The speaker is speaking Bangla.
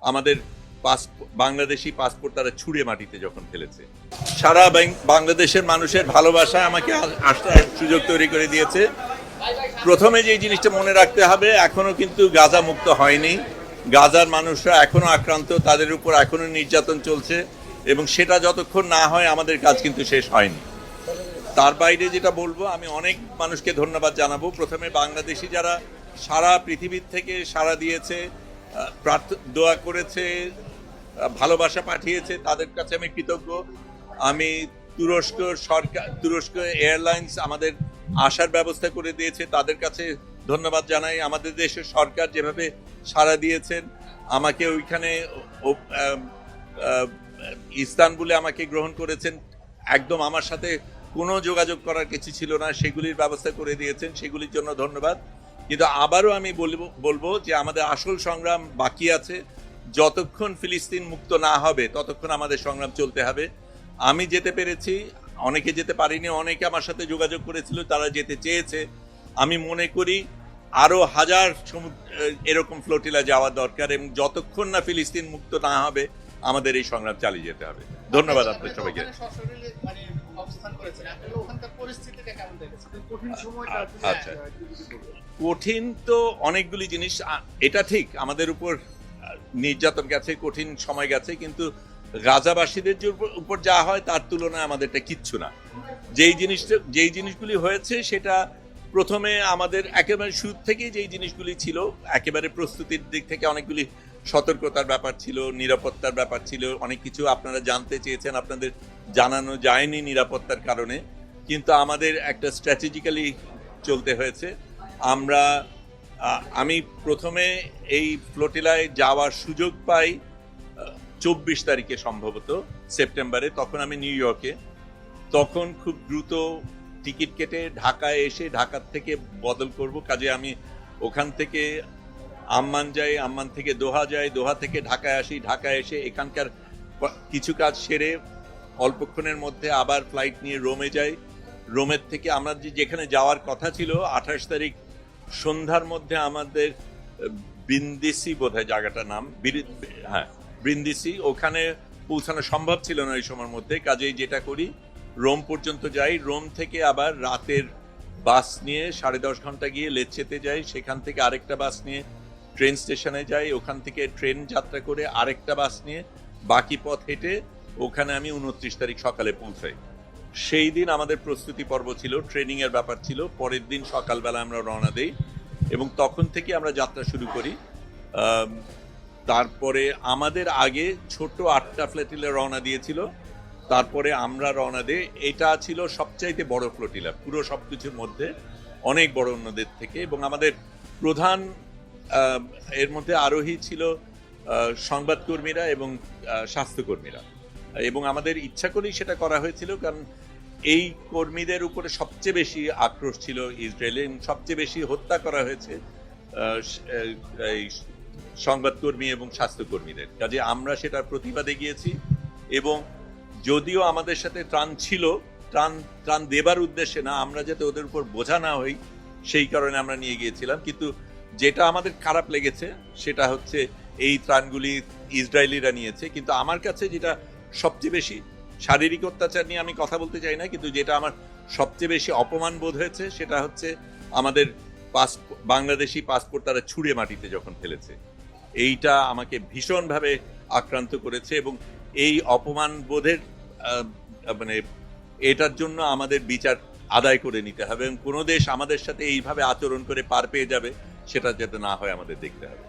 আমাদের বাংলাদেশি পাসপোর্ট তারা ছুঁড়ে মাটিতে যখন ফেলেছে। সারা বাংলাদেশের মানুষের ভালোবাসা আমাকে আসার সুযোগ তৈরি করে দিয়েছে। প্রথমে যে জিনিসটা মনে রাখতে হবে, এখনো কিন্তু গাজা মুক্ত হয়নি। গাজার মানুষরা এখনো আক্রান্ত, তাদের উপর এখনো নির্যাতন চলছে, এবং সেটা যতক্ষণ না হয় আমাদের কাজ কিন্তু শেষ হয়নি। তার বাইরে যেটা বলবো, আমি অনেক মানুষকে ধন্যবাদ জানাবো। প্রথমে বাংলাদেশি যারা সারা পৃথিবীর থেকে সাড়া দিয়েছে, দোয়া করেছে, ভালোবাসা পাঠিয়েছে, তাদের কাছে আমি কৃতজ্ঞ। আমি তুরস্ক এয়ারলাইন্স আমাদের আসার ব্যবস্থা করে দিয়েছে, তাদের কাছে ধন্যবাদ জানাই। আমাদের দেশের সরকার যেভাবে সাড়া দিয়েছেন, আমাকে ওইখানে ইস্তানবুলে আমাকে গ্রহণ করেছেন, একদম আমার সাথে কোনো যোগাযোগ করার কিছু ছিল না, সেগুলির ব্যবস্থা করে দিয়েছেন, সেগুলির জন্য ধন্যবাদ। কিন্তু আবারও আমি বলবো যে আমাদের আসল সংগ্রাম বাকি আছে। যতক্ষণ ফিলিস্তিন মুক্ত না হবে ততক্ষণ আমাদের সংগ্রাম চলতে হবে। আমি যেতে পেরেছি, অনেকে যেতে পারিনি, অনেকে আমার সাথে যোগাযোগ করেছিল, তারা যেতে চেয়েছে। আমি মনে করি আরো হাজার এরকম ফ্লোটিলা যাওয়া দরকার, এবং যতক্ষণ না ফিলিস্তিন মুক্ত না হবে আমাদের এই সংগ্রাম চালিয়ে যেতে হবে। ধন্যবাদ আপনাদের সবাইকে। আচ্ছা, কঠিন তো অনেকগুলি জিনিস, এটা ঠিক, আমাদের উপর নির্যাতন গেছে, কঠিন সময় গেছে, কিন্তু গাজাবাসীদের উপর যা হয় তার তুলনায় আমাদেরটা কিচ্ছু না। যেই জিনিসগুলি হয়েছে সেটা প্রথমে আমাদের একেবারে শুরু থেকেই যেই জিনিসগুলি ছিল, একেবারে প্রস্তুতির দিক থেকে অনেকগুলি সতর্কতার ব্যাপার ছিল, নিরাপত্তার ব্যাপার ছিল, অনেক কিছু আপনারা জানতে চেয়েছেন, আপনাদের জানানো যায়নি নিরাপত্তার কারণে, কিন্তু আমাদের একটা স্ট্র্যাটেজিক্যালি চলতে হয়েছে। আমি প্রথমে এই ফ্লোটিলায় যাওয়ার সুযোগ পাই 24 তারিখে, সম্ভবত সেপ্টেম্বরে। তখন আমি নিউ ইয়র্কে, তখন খুব দ্রুত টিকিট কেটে ঢাকায় এসে ঢাকার থেকে বদল করব, কাজে আমি ওখান থেকে আম্মান যাই, আম্মান থেকে দোহা যাই, দোহা থেকে ঢাকায় আসি, ঢাকায় এসে এখানকার কিছু কাজ সেরে অল্পক্ষণের মধ্যে আবার ফ্লাইট নিয়ে রোমে যাই। রোমের থেকে আমরা যেখানে যাওয়ার কথা ছিল 28 তারিখ সন্ধ্যার মধ্যে আমাদের ব্রিন্দিসি বোধহয় জায়গাটার নাম, হ্যাঁ ব্রিন্দিসি, ওখানে পৌঁছানো সম্ভব ছিল না এই সময়ের মধ্যে। কাজেই যেটা করি, রোম পর্যন্ত যাই, রোম থেকে আবার রাতের বাস নিয়ে 10.5 ঘন্টা গিয়ে লেচ্ছেতে যাই, সেখান থেকে আরেকটা বাস নিয়ে ট্রেন স্টেশনে যাই, ওখান থেকে ট্রেন যাত্রা করে আরেকটা বাস নিয়ে বাকি পথ হেঁটে ওখানে আমি 29 তারিখ সকালে পৌঁছাই। সেই দিন আমাদের প্রস্তুতি পর্ব ছিল, ট্রেনিং এর ব্যাপার ছিল। পরের দিন সকালবেলা আমরা রওনা দেই এবং তখন থেকে আমরা যাত্রা শুরু করি। তারপরে আমাদের আগে ছোট 8টা ফ্লোটিলা রওনা দিয়েছিল, তারপরে আমরা রওনা দিই। এটা ছিল সবচাইতে বড় ফ্লোটিলা পুরো সবকিছুর মধ্যে, অনেক বড় অন্যদের থেকে। এবং আমাদের প্রধান এর মধ্যে আরোহী ছিল সংবাদকর্মীরা এবং স্বাস্থ্যকর্মীরা, এবং আমাদের ইচ্ছা করেই সেটা করা হয়েছিল, কারণ এই কর্মীদের উপরে সবচেয়ে বেশি আক্রোশ ছিল ইসরায়েলে, এবং সবচেয়ে বেশি হত্যা করা হয়েছে এই সংবাদকর্মী এবং স্বাস্থ্যকর্মীদের। কাজে আমরা সেটার প্রতিবাদে গিয়েছি, এবং যদিও আমাদের সাথে ত্রাণ ছিল, ত্রাণ দেবার উদ্দেশ্যে না, আমরা যাতে ওদের উপর বোঝা না হই সেই কারণে আমরা নিয়ে গিয়েছিলাম। কিন্তু যেটা আমাদের খারাপ লেগেছে সেটা হচ্ছে এই ত্রাণগুলি ইসরায়েলিরা নিয়েছে। কিন্তু আমার কাছে যেটা সবচেয়ে বেশি, শারীরিক অত্যাচার নিয়ে আমি কথা বলতে চাই না, কিন্তু যেটা আমার সবচেয়ে বেশি অপমান বোধ হয়েছে সেটা হচ্ছে আমাদের বাংলাদেশি পাসপোর্ট তারা ছুঁড়ে মাটিতে যখন ফেলেছে। এইটা আমাকে ভীষণভাবে আক্রান্ত করেছে, এবং এই অপমান বোধের এটার জন্য আমাদের বিচার আদায় করে নিতে হবে, এবং কোনো দেশ আমাদের সাথে এইভাবে আচরণ করে পার পেয়ে যাবে সেটা যাতে না হয় আমাদের দেখতে হবে।